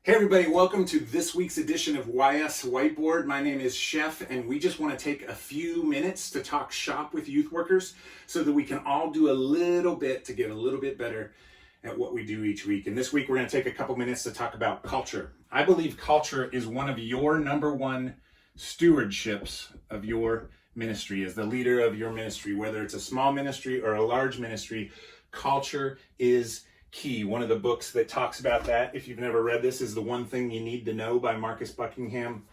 Hey everybody, welcome to this week's edition of YS Whiteboard. My name is Shef, and we just want to take a few minutes to talk shop with youth workers so that we can all do a little bit to get a little bit better at what we do each week. And this week we're going to take a couple minutes to talk about culture. I believe culture is one of your number one stewardships of your ministry. As the leader of your ministry, whether it's a small ministry or a large ministry, culture is key. One of the books that talks about that, if you've never read this, is The One Thing You Need to Know by Marcus Buckingham.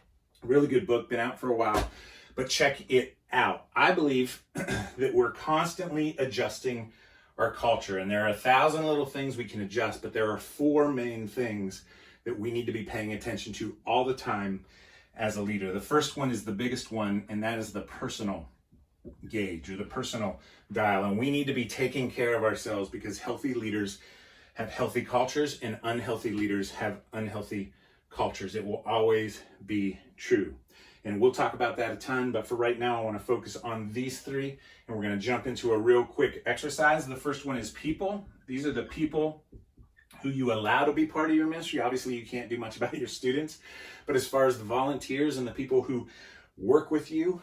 Really good book, been out for a while, but check it out. I believe that we're constantly adjusting our culture, and there are 1,000 little things we can adjust, but there are 4 main things that we need to be paying attention to all the time as a leader. The first one is the biggest one, and that is the personal gauge or the personal dial. And we need to be taking care of ourselves because healthy leaders have healthy cultures and unhealthy leaders have unhealthy cultures. It will always be true. And we'll talk about that a ton, but for right now, I want to focus on these 3, and we're going to jump into a real quick exercise. The first one is people. These are the people who you allow to be part of your ministry. Obviously, you can't do much about your students, but as far as the volunteers and the people who work with you,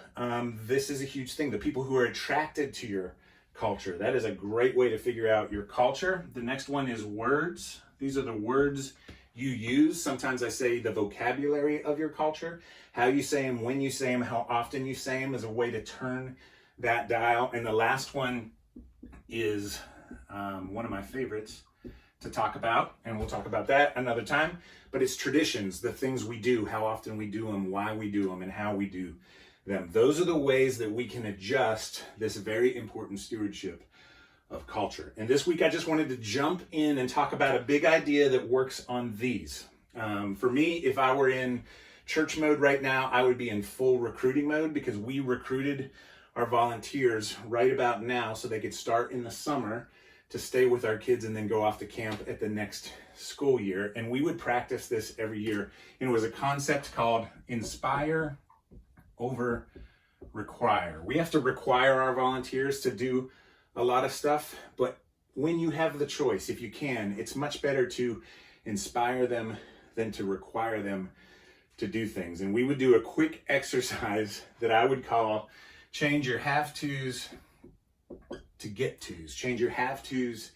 this is a huge thing. The people who are attracted to your culture. That is a great way to figure out your culture. The next one is words. These are the words you use. Sometimes I say the vocabulary of your culture. How you say them, when you say them, how often you say them is a way to turn that dial. And the last one is one of my favorites to talk about, and we'll talk about that another time, but it's traditions, the things we do, how often we do them, why we do them, and how we do them. Those are the ways that we can adjust this very important stewardship of culture. And this week, I just wanted to jump in and talk about a big idea that works on these. For me, if I were in church mode right now, I would be in full recruiting mode because we recruited our volunteers right about now so they could start in the summer to stay with our kids and then go off to camp at the next school year. And we would practice this every year. And it was a concept called inspire over require. We have to require our volunteers to do a lot of stuff, but when you have the choice, if you can, it's much better to inspire them than to require them to do things. And we would do a quick exercise that I would call change your have-tos to get-tos. Change your have-tos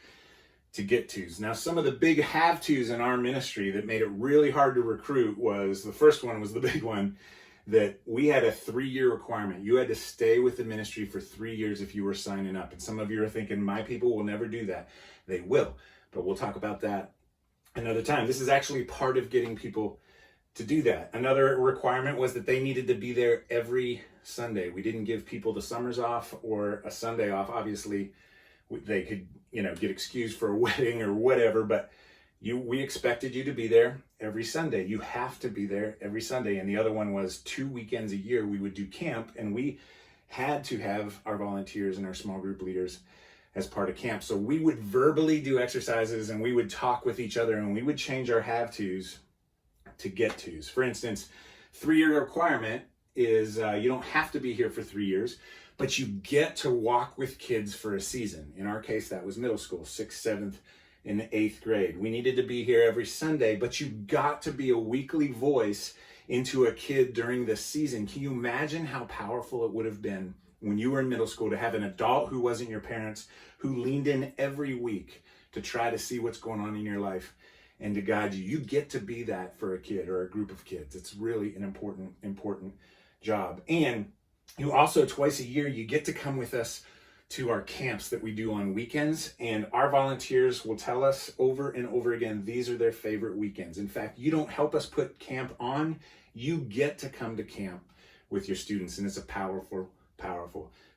to get-tos. Now, some of the big have-tos in our ministry that made it really hard to recruit was, the first one was the big one, that we had a 3-year requirement. You had to stay with the ministry for 3 years if you were signing up. And some of you are thinking, my people will never do that. They will, but we'll talk about that another time. This is actually part of getting people to do that. Another requirement was that they needed to be there every Sunday. We didn't give people the summers off or a Sunday off. Obviously, they could, get excused for a wedding or whatever, but we expected you to be there every Sunday. You have to be there every Sunday. And the other one was 2 weekends a year we would do camp, and we had to have our volunteers and our small group leaders as part of camp. So we would verbally do exercises and we would talk with each other and we would change our have-tos to get-tos. For instance, 3-year requirement is you don't have to be here for 3 years, but you get to walk with kids for a season. In our case, that was middle school, 6th, 7th, in the 8th grade. We needed to be here every Sunday, but you got to be a weekly voice into a kid during this season. Can you imagine how powerful it would have been when you were in middle school to have an adult who wasn't your parents, who leaned in every week to try to see what's going on in your life and to guide you? You get to be that for a kid or a group of kids. It's really an important job. And you also, twice a year, you get to come with us to our camps that we do on weekends, and our volunteers will tell us over and over again, these are their favorite weekends. In fact, you don't help us put camp on, you get to come to camp with your students, and it's a powerful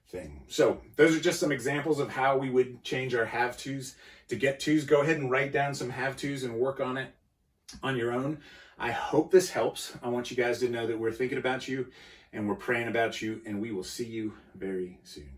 thing. So those are just some examples of how we would change our have-tos to get-tos. Go ahead and write down some have-tos and work on it on your own. I hope this helps. I want you guys to know that we're thinking about you and we're praying about you, and we will see you very soon.